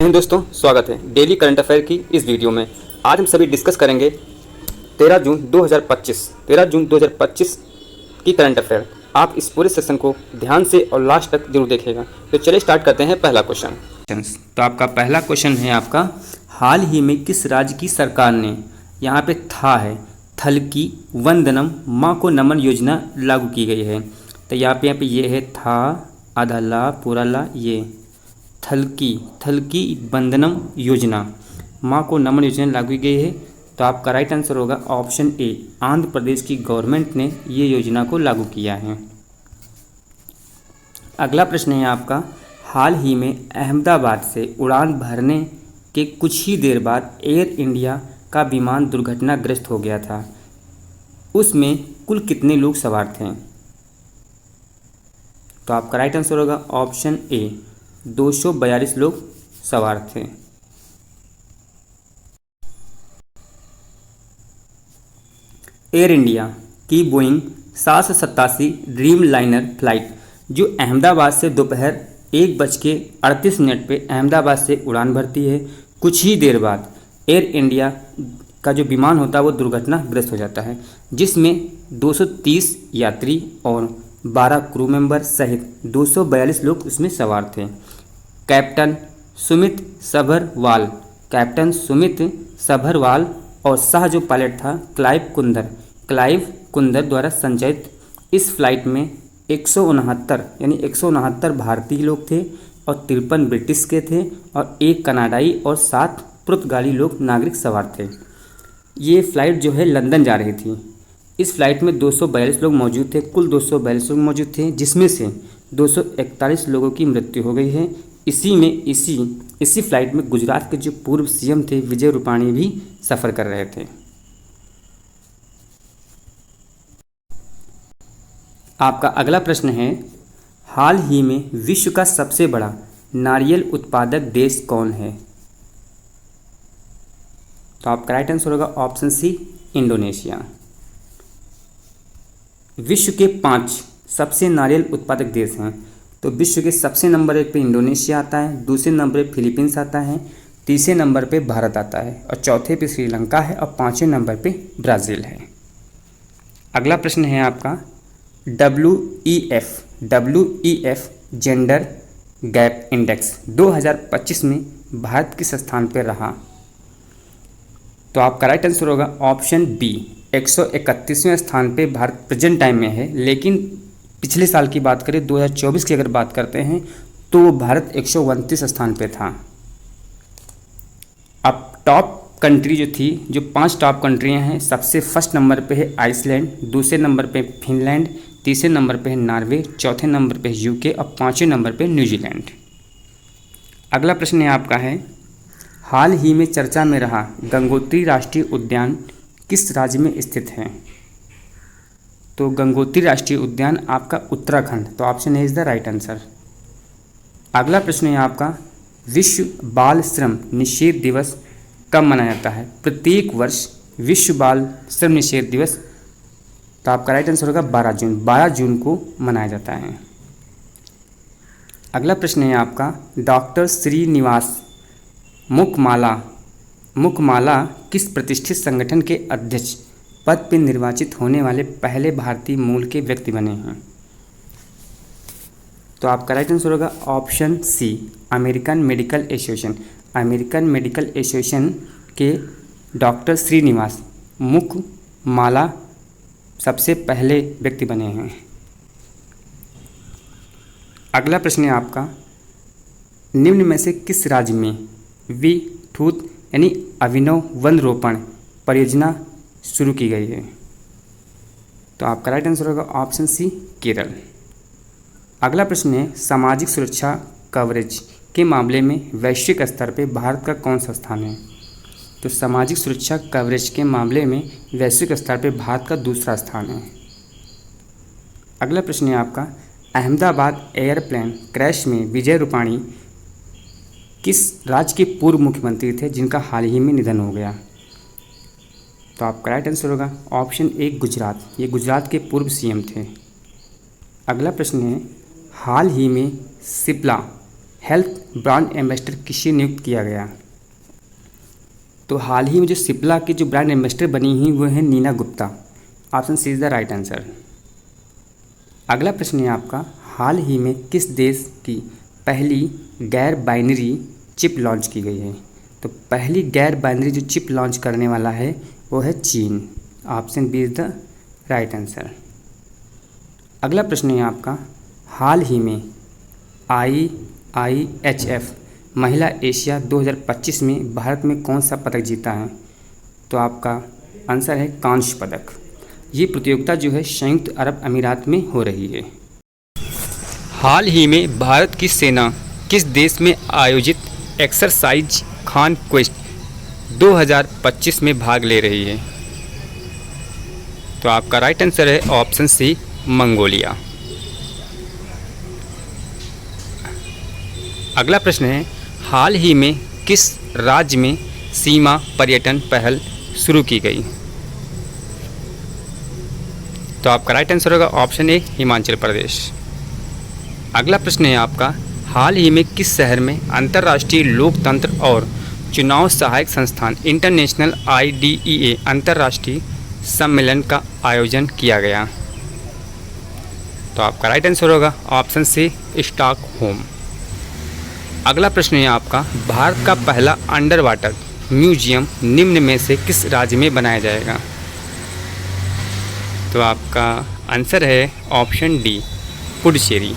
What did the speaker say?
दोस्तों, स्वागत है डेली करंट अफेयर की इस वीडियो में। आज हम सभी डिस्कस करेंगे 13 जून 2025 की करंट अफेयर। आप इस पूरे सेशन को ध्यान से और लास्ट तक जरूर देखिएगा। तो चलिए स्टार्ट करते हैं पहला क्वेश्चन। तो आपका पहला क्वेश्चन है आपका, हाल ही में किस राज्य की सरकार ने, यहाँ पे था है, थल की वंदनम माँ को नमन योजना लागू की गई है। तो यहाँ पे ये है था, आधा ला, पूरा ला, ये थलकी वंदनम योजना, माँ को नमन योजना लागू की गई है। तो आपका राइट आंसर होगा ऑप्शन ए, आंध्र प्रदेश की गवर्नमेंट ने ये योजना को लागू किया है। अगला प्रश्न है आपका, हाल ही में अहमदाबाद से उड़ान भरने के कुछ ही देर बाद एयर इंडिया का विमान दुर्घटनाग्रस्त हो गया था। उसमें कुल कितने लोग सवार थे? तो आपका राइट आंसर होगा ऑप्शन ए, 242 लोग सवार थे। एयर इंडिया की बोइंग 787 ड्रीम लाइनर फ्लाइट जो अहमदाबाद से दोपहर 1:38 पे अहमदाबाद से उड़ान भरती है, कुछ ही देर बाद एयर इंडिया का जो विमान होता है वो दुर्घटनाग्रस्त हो जाता है, जिसमें 230 यात्री और 12 क्रू मेंबर सहित 242 लोग उसमें सवार थे। कैप्टन सुमित सभरवाल और शाह जो पायलट था क्लाइव कुंदर द्वारा संचालित इस फ्लाइट में 169 भारतीय लोग थे और 53 ब्रिटिश के थे और 1 कनाडाई और 7 पुर्तगाली लोग नागरिक सवार थे। ये फ़्लाइट जो है लंदन जा रही थी। इस फ्लाइट में 242 लोग मौजूद थे, कुल 242 लोग मौजूद थे, जिसमें से 241 लोगों की मृत्यु हो गई है। इसी फ्लाइट में गुजरात के जो पूर्व सीएम थे विजय रूपाणी भी सफ़र कर रहे थे। आपका अगला प्रश्न है, हाल ही में विश्व का सबसे बड़ा नारियल उत्पादक देश कौन है? तो आपका राइट आंसर होगा ऑप्शन सी, इंडोनेशिया। विश्व के 5 सबसे नारियल उत्पादक देश हैं। तो विश्व के सबसे नंबर 1 पे इंडोनेशिया आता है, दूसरे नंबर पे फिलीपींस आता है, तीसरे नंबर पे भारत आता है और चौथे पे श्रीलंका है और 5वें नंबर पे ब्राज़ील है। अगला प्रश्न है आपका, WEF जेंडर गैप इंडेक्स 2025 में भारत किस स्थान पर रहा? तो आपका राइट आंसर होगा ऑप्शन बी, 131वें स्थान पे भारत प्रेजेंट टाइम में है। लेकिन पिछले साल की बात करें, 2024 की अगर बात करते हैं, तो भारत 129 स्थान पे था। अब टॉप कंट्री जो थी, जो 5 टॉप कंट्रियां हैं, सबसे फर्स्ट नंबर पे है आइसलैंड, दूसरे नंबर पे फिनलैंड, तीसरे नंबर पे है नॉर्वे, चौथे नंबर पे यूके और 5वें नंबर पे न्यूजीलैंड। अगला प्रश्न है आपका है, हाल ही में चर्चा में रहा गंगोत्री राष्ट्रीय उद्यान किस राज्य में स्थित है? तो गंगोत्री राष्ट्रीय उद्यान आपका उत्तराखंड। तो option A is the right answer. अगला प्रश्न है आपका, विश्व बाल श्रम निषेध दिवस कब मनाया जाता है? प्रत्येक वर्ष विश्व बाल श्रम निषेध दिवस, तो आपका राइट आंसर होगा 12 जून को मनाया जाता है। अगला प्रश्न है आपका, डॉक्टर श्रीनिवास मुखमाला किस प्रतिष्ठित संगठन के अध्यक्ष पद पर निर्वाचित होने वाले पहले भारतीय मूल के व्यक्ति बने हैं? तो आपका राइट आंसर होगा option C, American Medical Association के डॉक्टर श्रीनिवास मुखमाला सबसे पहले व्यक्ति बने हैं। अगला प्रश्न है आपका, निम्न में से किस राज्य में वी-टूथ यानी अभिनव वन रोपण परियोजना शुरू की गई है? तो आपका राइट आंसर होगा ऑप्शन सी, केरल। अगला प्रश्न है, सामाजिक सुरक्षा कवरेज के मामले में वैश्विक स्तर पर भारत का कौन सा स्थान है? तो सामाजिक सुरक्षा कवरेज के मामले में वैश्विक स्तर पर भारत का दूसरा स्थान है। अगला प्रश्न है आपका, अहमदाबाद एयरप्लेन क्रैश में विजय रूपाणी किस राज्य के पूर्व मुख्यमंत्री थे जिनका हाल ही में निधन हो गया? तो आपका राइट आंसर होगा ऑप्शन ए, गुजरात। ये गुजरात के पूर्व सीएम थे। अगला प्रश्न है, हाल ही में सिप्ला हेल्थ ब्रांड एम्बेसडर किसे नियुक्त किया गया? तो हाल ही में जो सिप्ला की जो ब्रांड एम्बेसडर बनी हुई वो है Nina Gupta. Option C is the right answer. अगला प्रश्न है आपका, हाल ही में किस देश की पहली गैर बाइनरी चिप लॉन्च की गई है? तो पहली गैर बाइनरी जो चिप लॉन्च करने वाला है वो है चीन। Option B is the right answer. अगला प्रश्न है आपका, हाल ही में IIHF महिला एशिया 2025 में भारत में कौन सा पदक जीता है? तो आपका आंसर है कांस्य पदक। ये प्रतियोगिता जो है संयुक्त अरब अमीरात में हो रही है। हाल ही में भारत की सेना किस देश में आयोजित एक्सरसाइज खान क्वेस्ट 2025 में भाग ले रही है? तो आपका राइट आंसर है ऑप्शन सी मंगोलिया। अगला प्रश्न है, हाल ही में किस राज्य में सीमा पर्यटन पहल शुरू की गई? तो आपका राइट आंसर होगा ऑप्शन ए हिमाचल प्रदेश। अगला प्रश्न है आपका, हाल ही में किस शहर में अंतर्राष्ट्रीय लोकतंत्र और चुनाव सहायक संस्थान इंटरनेशनल IDEA अंतर्राष्ट्रीय सम्मेलन का आयोजन किया गया? तो आपका राइट आंसर होगा ऑप्शन सी स्टॉकहोम। अगला प्रश्न है आपका, भारत का पहला अंडर वाटर म्यूजियम निम्न में से किस राज्य में बनाया जाएगा? तो आपका आंसर है ऑप्शन डी पुडुचेरी।